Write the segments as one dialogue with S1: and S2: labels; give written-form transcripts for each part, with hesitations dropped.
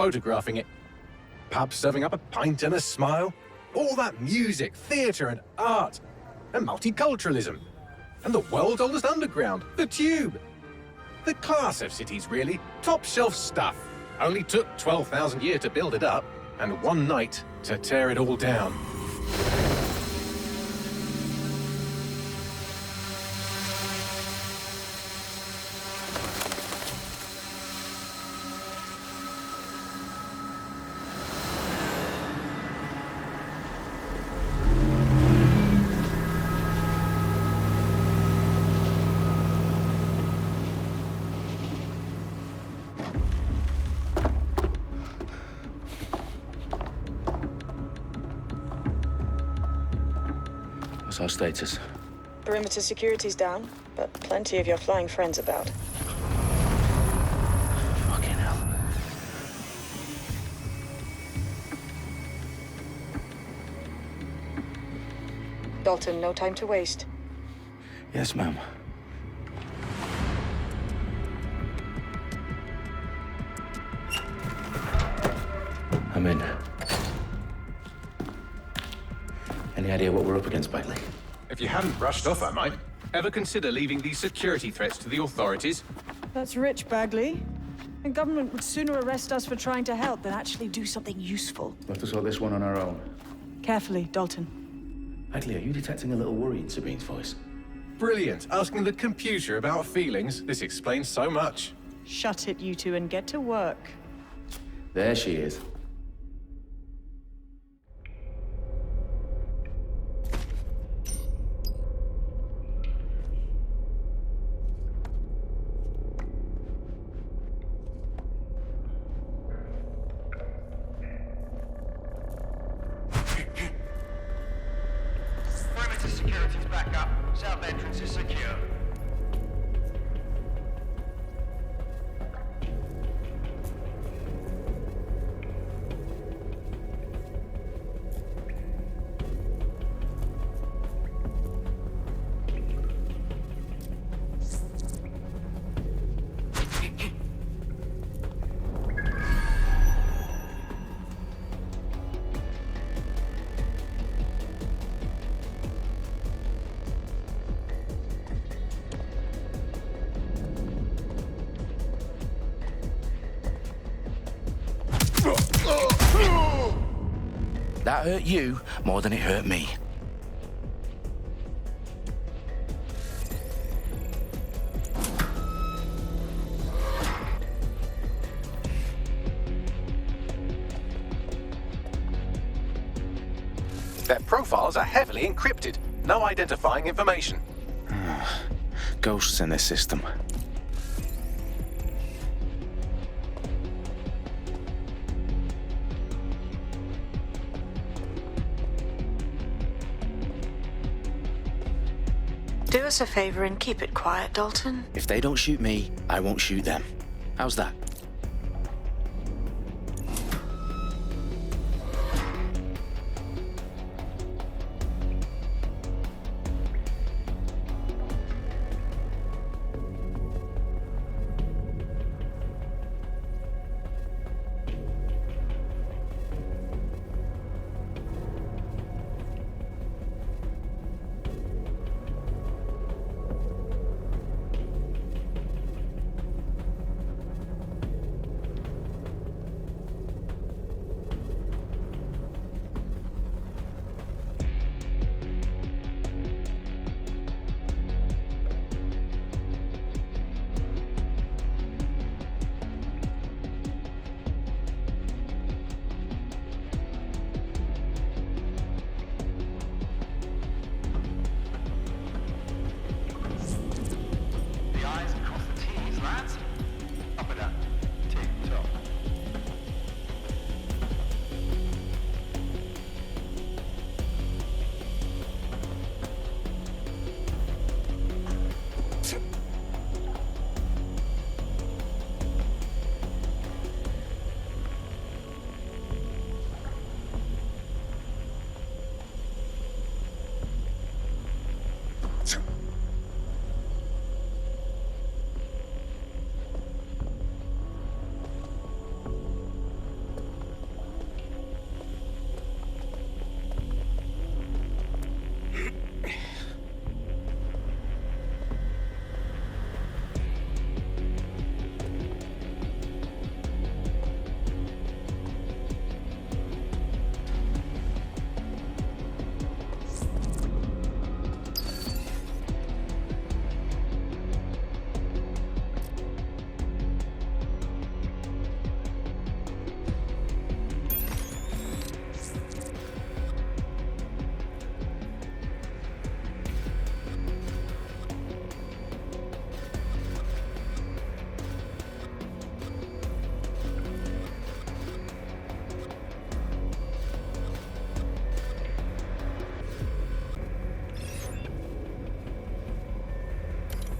S1: photographing it. Pubs serving up a pint and a smile. All that music, theatre and art. And multiculturalism. And the world's oldest underground, the Tube. The class of cities, really. Top shelf stuff. Only took 12,000 years to build it up, and one night to tear it all down.
S2: What's our status?
S3: Perimeter security's down, but plenty of your flying friends about.
S2: Fucking hell.
S3: Dalton, no time to waste.
S2: Yes, ma'am. I'm in. Any idea what we're up against, Bagley?
S1: If you hadn't brushed off, I might. Ever consider leaving these security threats to the authorities?
S3: That's rich, Bagley. The government would sooner arrest us for trying to help than actually do something useful.
S2: We'll have to sort this one on our own.
S3: Carefully, Dalton.
S2: Bagley, are you detecting a little worry in Sabine's voice?
S1: Brilliant. Asking the computer about feelings. This explains so much.
S3: Shut it, you two, and get to work.
S2: There she is.
S4: Perimeter security's back up. South entrance is secure.
S2: That hurt you more than it hurt me.
S1: Their profiles are heavily encrypted. No identifying information.
S2: Ghosts in this system.
S3: Do us a favor and keep it quiet, Dalton.
S2: If they don't shoot me, I won't shoot them. How's that?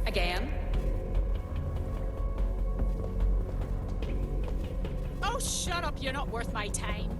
S5: Again? Oh, shut up, you're not worth my time.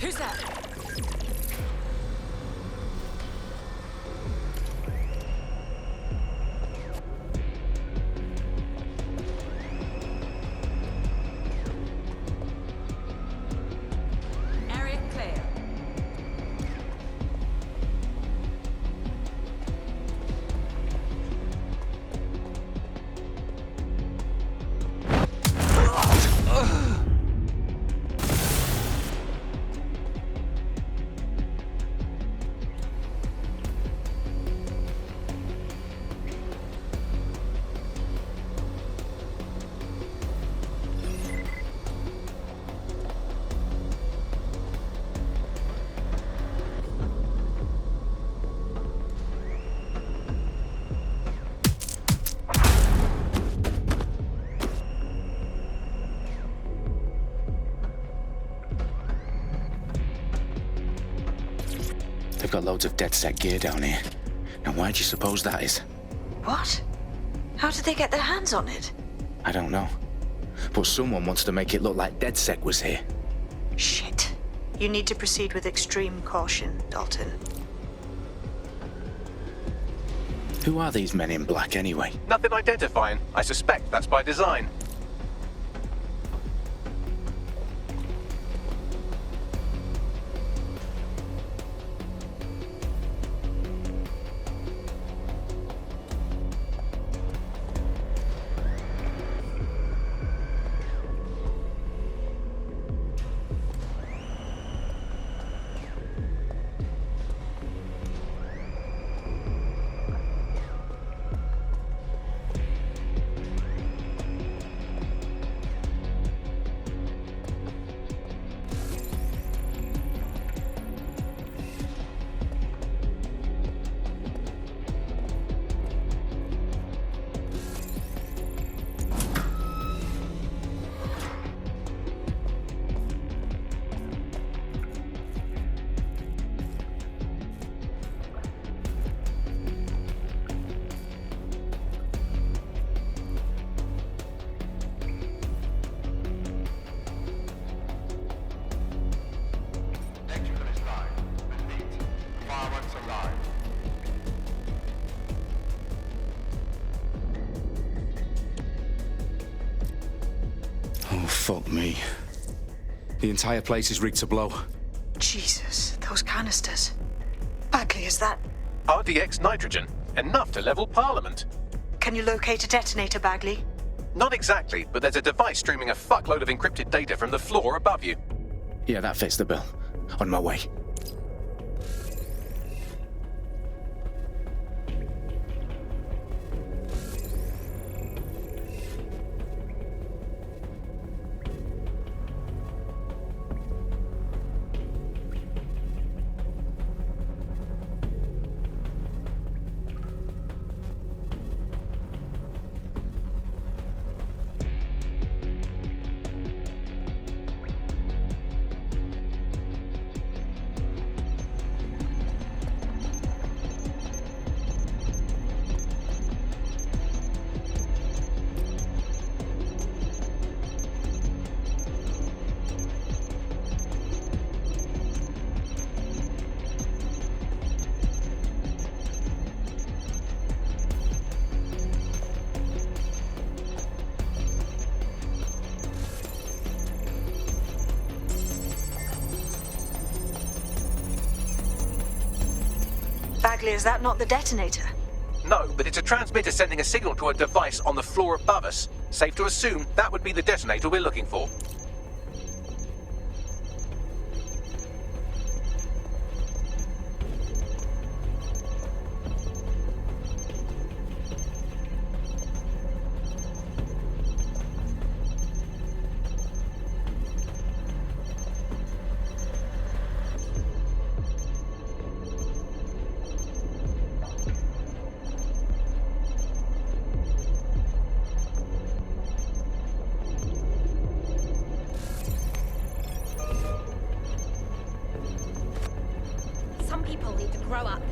S5: Who's that? Area clear.
S2: They've got loads of DedSec gear down here. Now why do you suppose that is?
S6: What? How did they get their hands on it?
S2: I don't know. But someone wants to make it look like DedSec was here.
S6: Shit. You need to proceed with extreme caution, Dalton.
S2: Who are these men in black anyway?
S1: Nothing identifying. I suspect that's by design.
S2: Oh, fuck me. The entire place is rigged to blow.
S6: Jesus, those canisters. Bagley, is that...
S1: RDX nitrogen, enough to level Parliament.
S6: Can you locate a detonator, Bagley?
S1: Not exactly, but there's a device streaming a fuckload of encrypted data from the floor above you.
S2: Yeah, that fits the bill. On my way.
S6: Bagley, is that not the detonator?
S1: No, but it's a transmitter sending a signal to a device on the floor above us. Safe to assume that would be the detonator we're looking for.
S5: Some people need to grow up.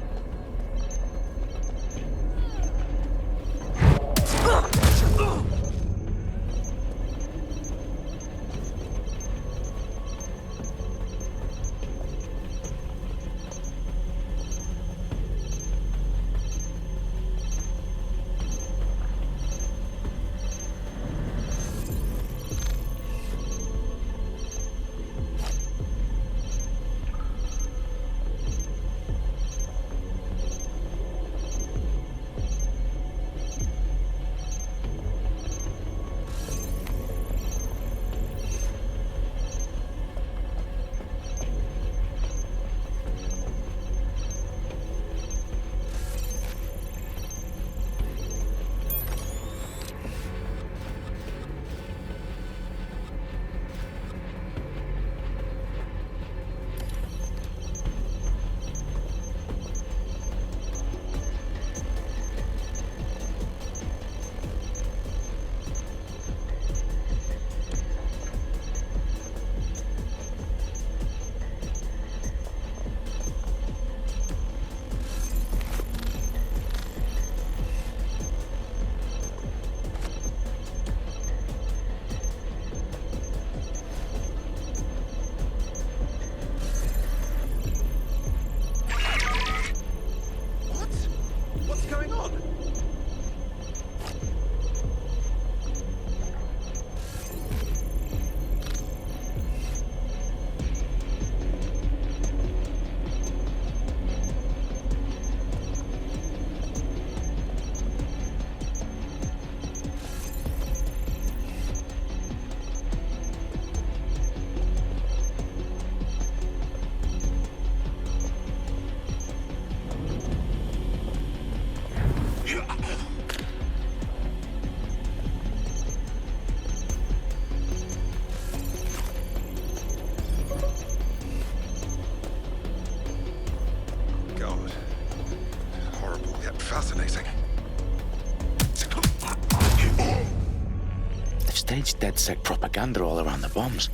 S2: Staged DedSec propaganda all around the bombs.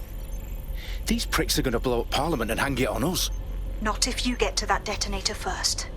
S2: These pricks are going to blow up Parliament and hang it on us.
S6: Not if you get to that detonator first.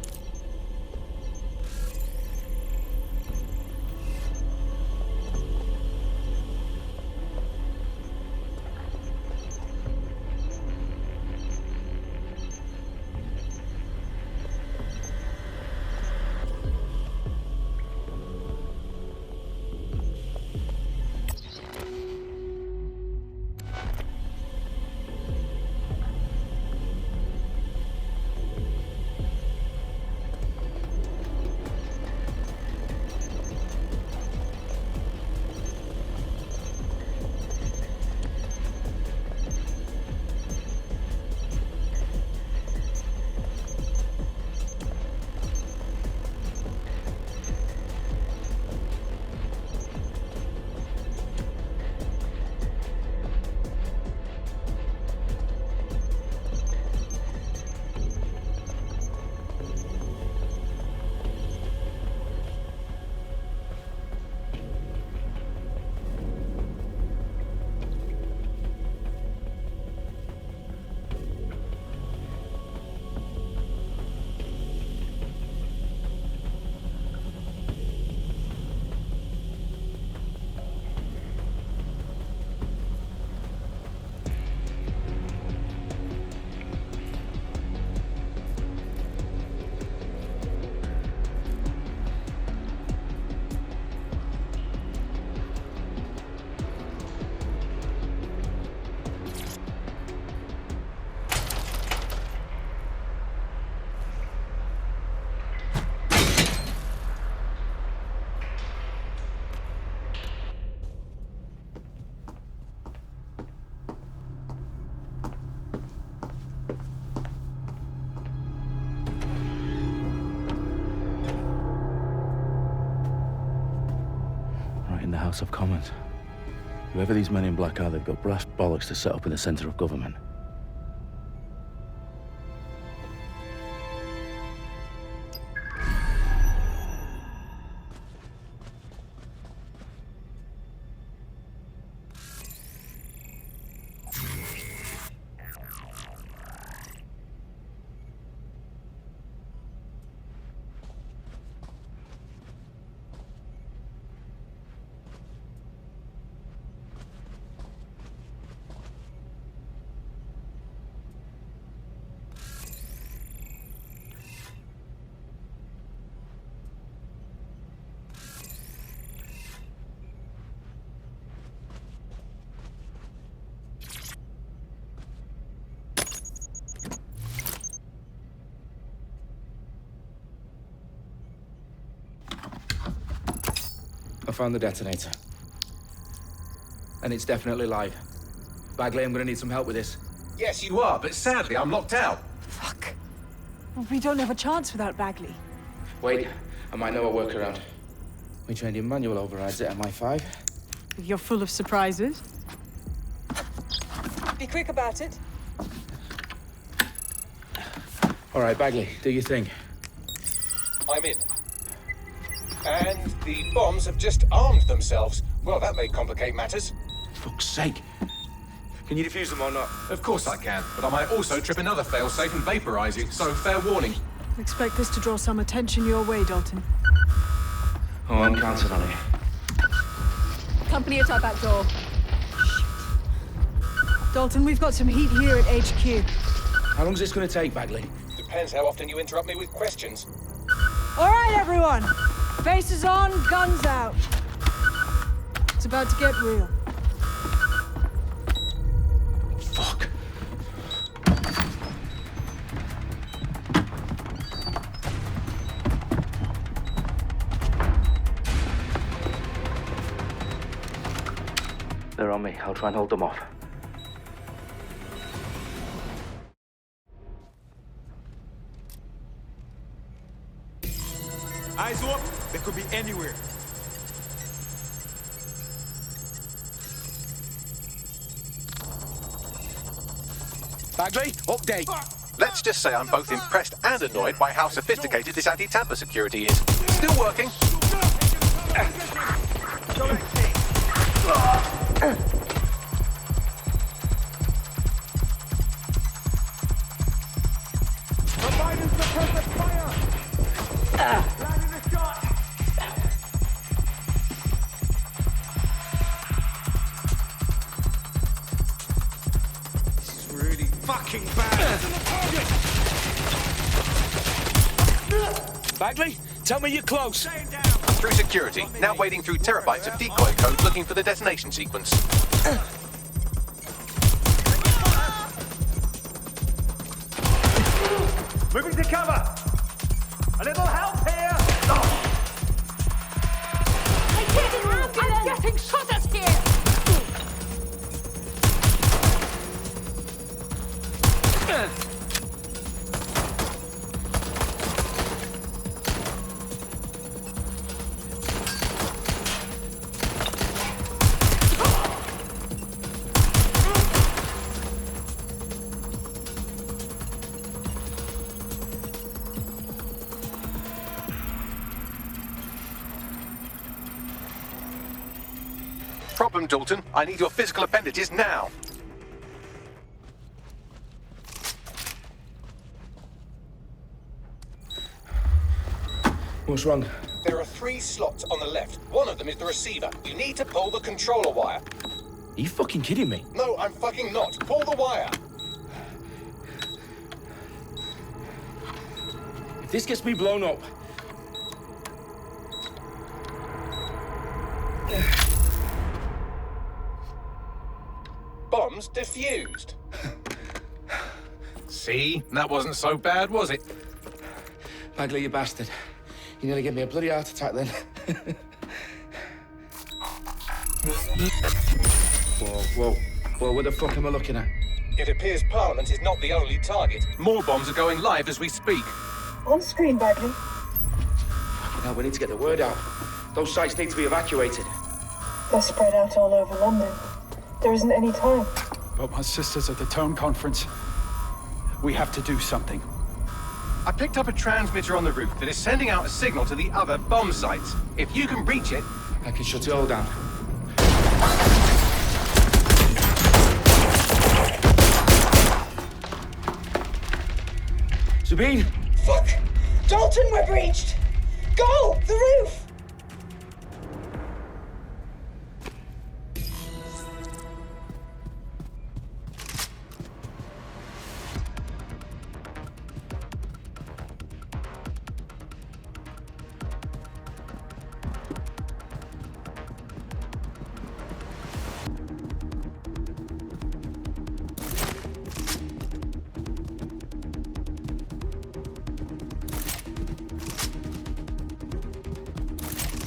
S2: House of Commons. Whoever these men in black are, they've got brass bollocks to set up in the centre of government.
S7: I found the detonator. And it's definitely live. Bagley, I'm gonna need some help with this.
S1: Yes, you are, but sadly, I'm locked out.
S3: Fuck. We don't have a chance without Bagley.
S7: Wait, I might know a workaround. We trained in manual overrides at MI5.
S3: You're full of surprises. Be quick about it.
S7: All right, Bagley, do your thing.
S1: I'm in. And the bombs have just armed themselves. Well, that may complicate matters.
S2: Fuck's sake.
S7: Can you defuse them or not?
S1: Of course I can, but I might also trip another failsafe and vaporize you, so fair warning.
S3: Expect this to draw some attention your way, Dalton.
S7: Oh, I'm counting on it.
S5: Company at our back door.
S3: Dalton, we've got some heat here at HQ.
S7: How long's this gonna take, Bagley?
S1: Depends how often you interrupt me with questions.
S3: All right, everyone. Faces on, guns out. It's about to get real.
S2: Fuck.
S7: They're on me. I'll try and hold them off.
S8: Eyes up! They could be anywhere.
S2: Bagley, update.
S1: Let's just say I'm both impressed and annoyed by how sophisticated this anti-tamper security is. Still working.
S8: Providing suppressive fire! Landing the shot! This is really fucking bad.
S7: Bagley, tell me you're close.
S8: Staying down.
S1: Through security, now wading through terabytes of decoy code looking for the detonation sequence.
S8: Moving to cover. A little help here.
S5: I'm getting shot at here!
S1: Problem, Dalton. I need your physical appendages now.
S7: What's wrong?
S1: There are 3 slots on the left. One of them is the receiver. You need to pull the controller wire.
S7: Are you fucking kidding me?
S1: No, I'm fucking not. Pull the wire.
S7: If this gets me blown up...
S1: Bombs defused. See? That wasn't so bad, was it?
S7: Bagley, you bastard. You nearly gave me a bloody heart attack then. Whoa. What the fuck am I looking at?
S1: It appears Parliament is not the only target. More bombs are going live as we speak.
S3: On screen, Bagley.
S7: Now we need to get the word out. Those sites need to be evacuated.
S9: They're spread out all over London. There isn't any time.
S8: But my sister's at the town conference. We have to do something.
S1: I picked up a transmitter on the roof that is sending out a signal to the other bomb sites. If you can reach it...
S7: I can shut it all down. Sabine!
S9: Fuck! Dalton, we're breached! Go! The roof!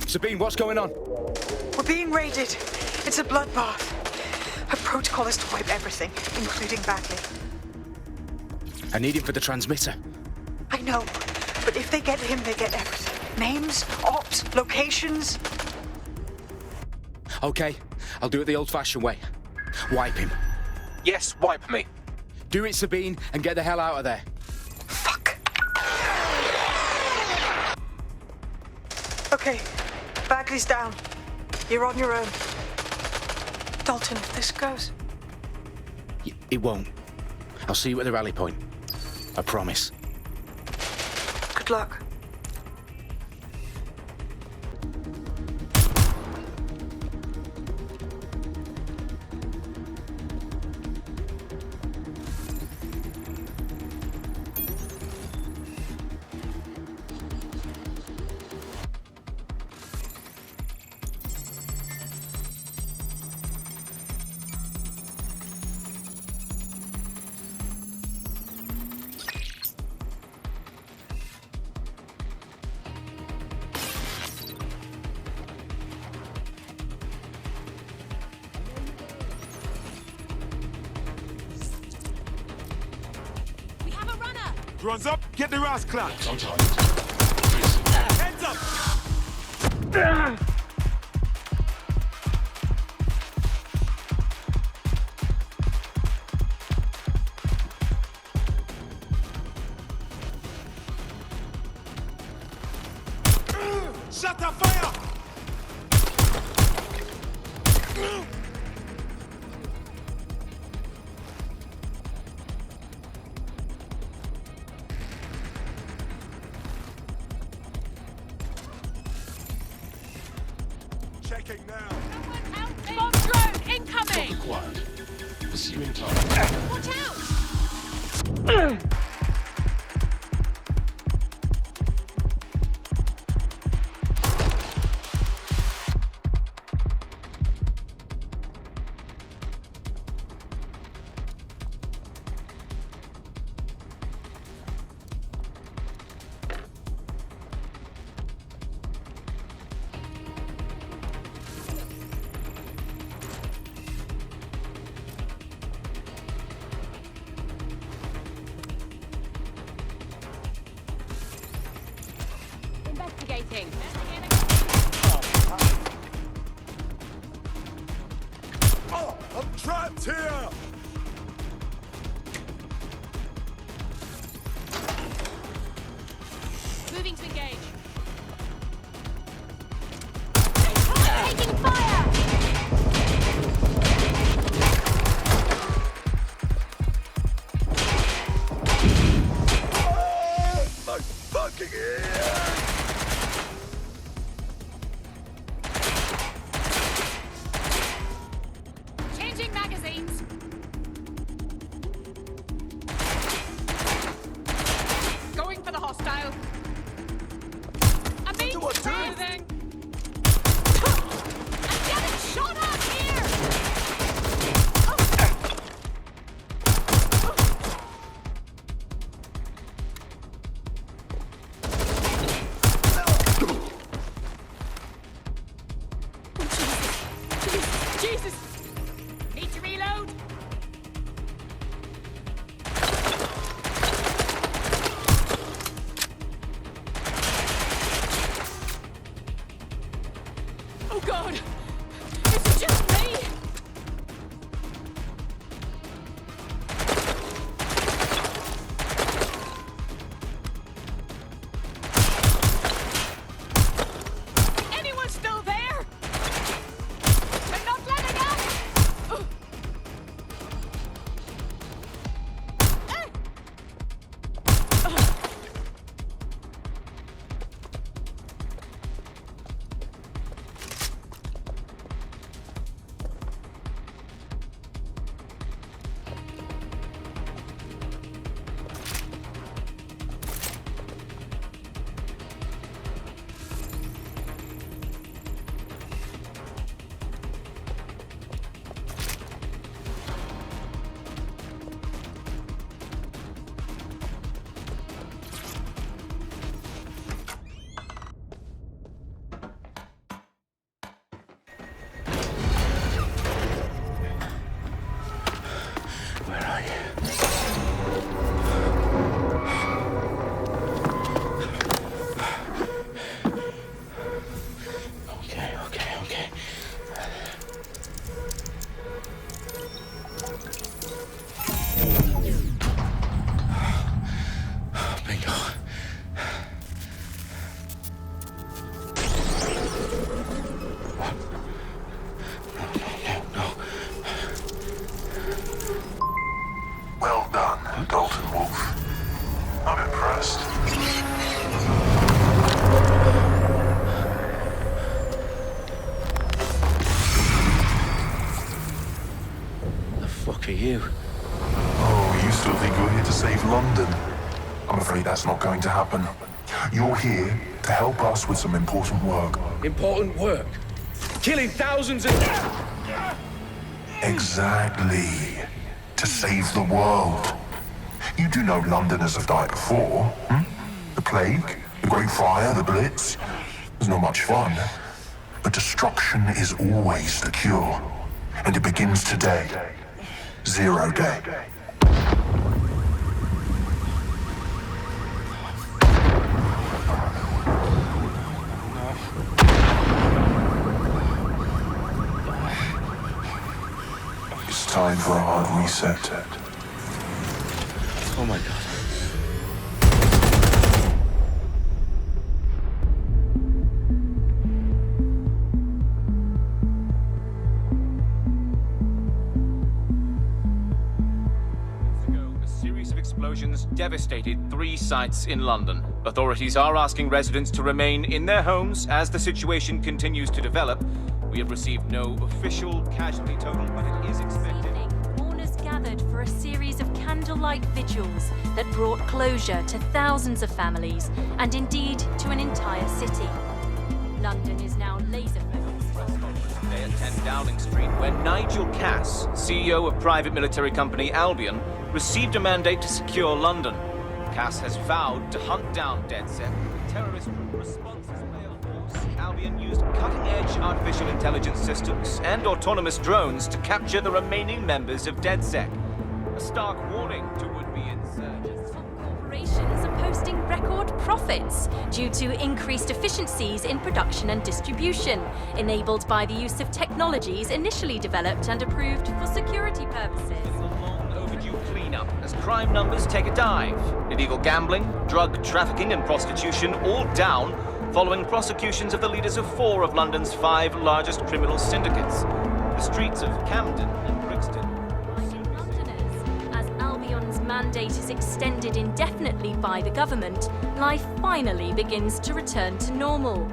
S2: Sabine, what's going on?
S6: We're being raided. It's a bloodbath. Her protocol is to wipe everything, including Bagley.
S2: I need him for the transmitter.
S6: I know, but if they get him, they get everything. Names, ops, locations.
S2: Okay, I'll do it the old-fashioned way. Wipe him.
S1: Yes, wipe me.
S2: Do it, Sabine, and get the hell out of there.
S6: Fuck. Okay, Bagley's down. You're on your own. Dalton, if this goes...
S2: It won't. I'll see you at the rally point. I promise.
S6: Good luck.
S8: Runs up, get the ass clapped. Heads up! Shut the fire! Checking now.
S5: Bomb drone incoming!
S10: Acquired. Pursuing target.
S5: Watch out! Investigating.
S8: Oh, I'm trapped here!
S5: Moving to engage. Taking fire!
S8: My fucking ear!
S5: Changing magazines.
S2: are you?
S11: Oh, you still think you're here to save London? I'm afraid that's not going to happen. You're here to help us with some important work.
S7: Important work? Killing thousands of...
S11: Exactly. To save the world. You do know Londoners have died before, hmm? The Plague, the Great Fire, the Blitz. It's not much fun. But destruction is always the cure. And it begins today. 0 day. It's time for a hard reset.
S2: Oh my God.
S4: Explosions devastated 3 sites in London. Authorities are asking residents to remain in their homes as the situation continues to develop. We have received no official casualty total, but it is expected.
S5: Mourners gathered for a series of candlelight vigils that brought closure to thousands of families and indeed to an entire city. London is now laser-focused.
S4: Today at 10 Downing Street, where Nigel Cass, CEO of private military company Albion, received a mandate to secure London. Cass has vowed to hunt down DedSec. Terrorist responses play a force. Albion used cutting-edge artificial intelligence systems and autonomous drones to capture the remaining members of DedSec. A stark warning to would-be insurgents.
S5: Corporations are posting record profits due to increased efficiencies in production and distribution, enabled by the use of technologies initially developed and approved for security purposes.
S4: Cleanup as crime numbers take a dive. Illegal gambling, drug trafficking and prostitution all down following prosecutions of the leaders of 4 of London's 5 largest criminal syndicates. The streets of Camden and Brixton.
S5: Londoners, as Albion's mandate is extended indefinitely by the government, life finally begins to return to normal.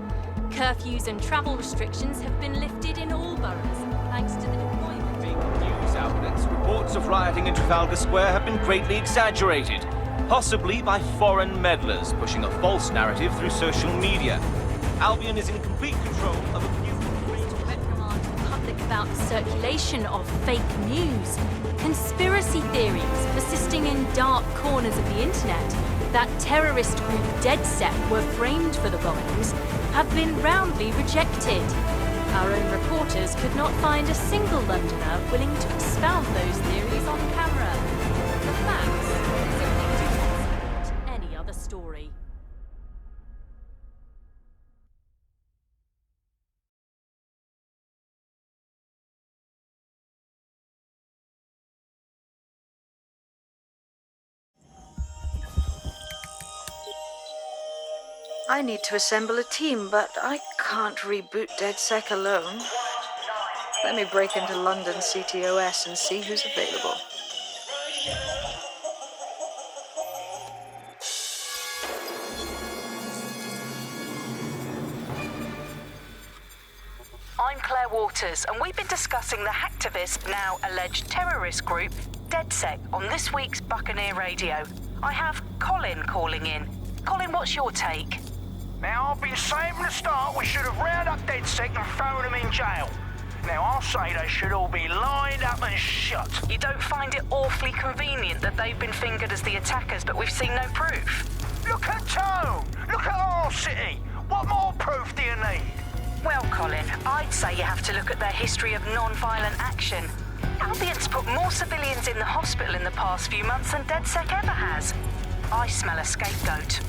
S5: Curfews and travel restrictions have been lifted in all boroughs, thanks to the deployment.
S4: News outlets, reports of rioting in Trafalgar Square have been greatly exaggerated, possibly by foreign meddlers pushing a false narrative through social media. Albion is in complete control of a few...
S5: Reprimand the public about the circulation of fake news, conspiracy theories persisting in dark corners of the internet that terrorist group DedSec were framed for the bombings have been roundly rejected. Our own reporters could not find a single Londoner willing to expound those theories on camera. The facts simply do not support any other story.
S6: I need to assemble a team, but I can't reboot DedSec alone. Let me break into London CTOS and see who's available.
S12: I'm Claire Waters, and we've been discussing the hacktivist, now alleged terrorist group, DedSec, on this week's Buccaneer Radio. I have Colin calling in. Colin, what's your take?
S13: Now, I've been saying from the start we should have rounded up DedSec and thrown them in jail. Now, I'll say they should all be lined up and shot.
S12: You don't find it awfully convenient that they've been fingered as the attackers, but we've seen no proof?
S13: Look at Tone! Look at our city! What more proof do you need?
S12: Well, Colin, I'd say you have to look at their history of non-violent action. Albion's put more civilians in the hospital in the past few months than DedSec ever has. I smell a scapegoat.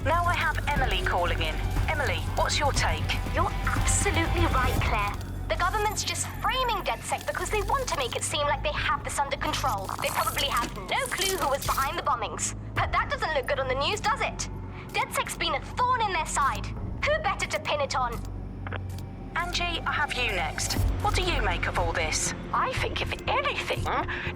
S12: Now I have Emily calling in. Emily, what's your take?
S14: You're absolutely right, Claire. The government's just framing DedSec because they want to make it seem like they have this under control. They probably have no clue who was behind the bombings. But that doesn't look good on the news, does it? DedSec's been a thorn in their side. Who better to pin it on?
S12: Angie, I have you next. What do you make of all this?
S15: I think, if anything,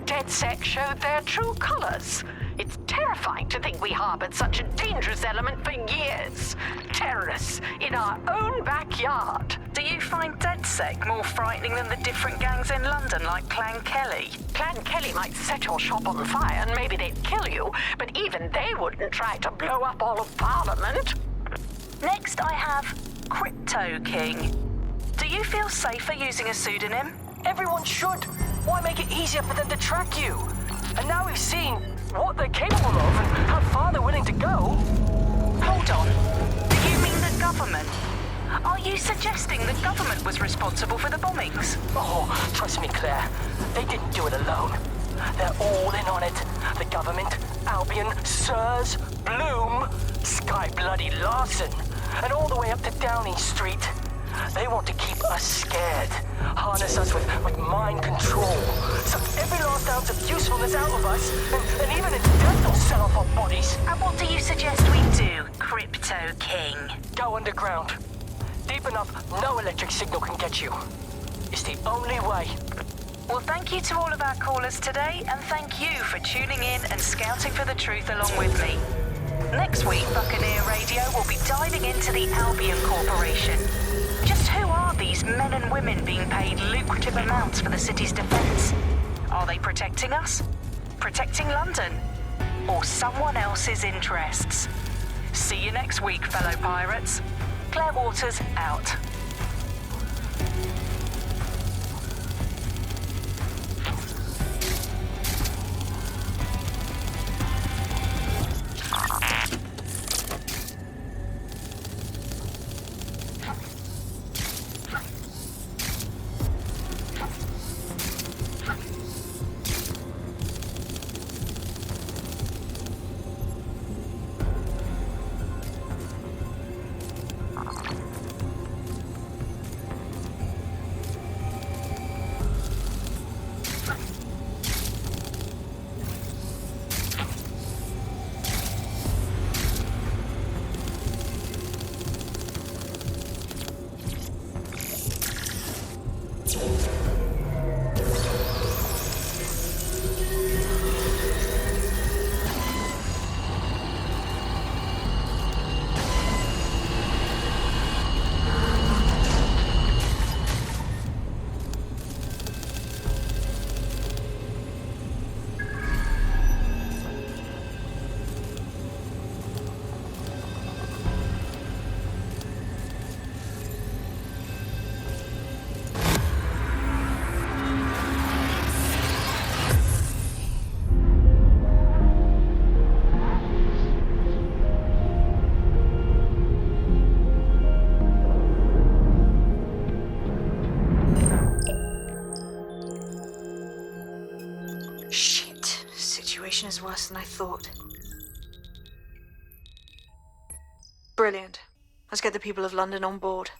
S15: DedSec showed their true colors. It's terrifying to think we harbored such a dangerous element for years. Terrorists in our own backyard.
S12: Do you find DedSec more frightening than the different gangs in London, like Clan Kelly?
S15: Clan Kelly might set your shop on fire and maybe they'd kill you, but even they wouldn't try to blow up all of Parliament.
S12: Next, I have Crypto King. Do you feel safer using a pseudonym?
S16: Everyone should. Why make it easier for them to track you? And now we've seen what they're capable of and how far they're willing to go.
S12: Hold on. Do you mean the government? Are you suggesting the government was responsible for the bombings?
S16: Oh, trust me, Claire. They didn't do it alone. They're all in on it. The government, Albion, Sirs, Bloom, Sky Bloody Larson, and all the way up to Downing Street. They want to keep us scared, harness us with mind control, suck every last ounce of usefulness out of us, and even in death they'll sell off our bodies.
S12: And what do you suggest we do, Crypto King?
S16: Go underground. Deep enough, no electric signal can get you. It's the only way.
S12: Well, thank you to all of our callers today, and thank you for tuning in and scouting for the truth along with me. Next week, Buccaneer Radio will be diving into the Albion Corporation. Just who are these men and women being paid lucrative amounts for the city's defense? Are they protecting us? Protecting London? Or someone else's interests? See you next week, fellow pirates. Claire Waters, out.
S6: Is worse than I thought. Brilliant. Let's get the people of London on board.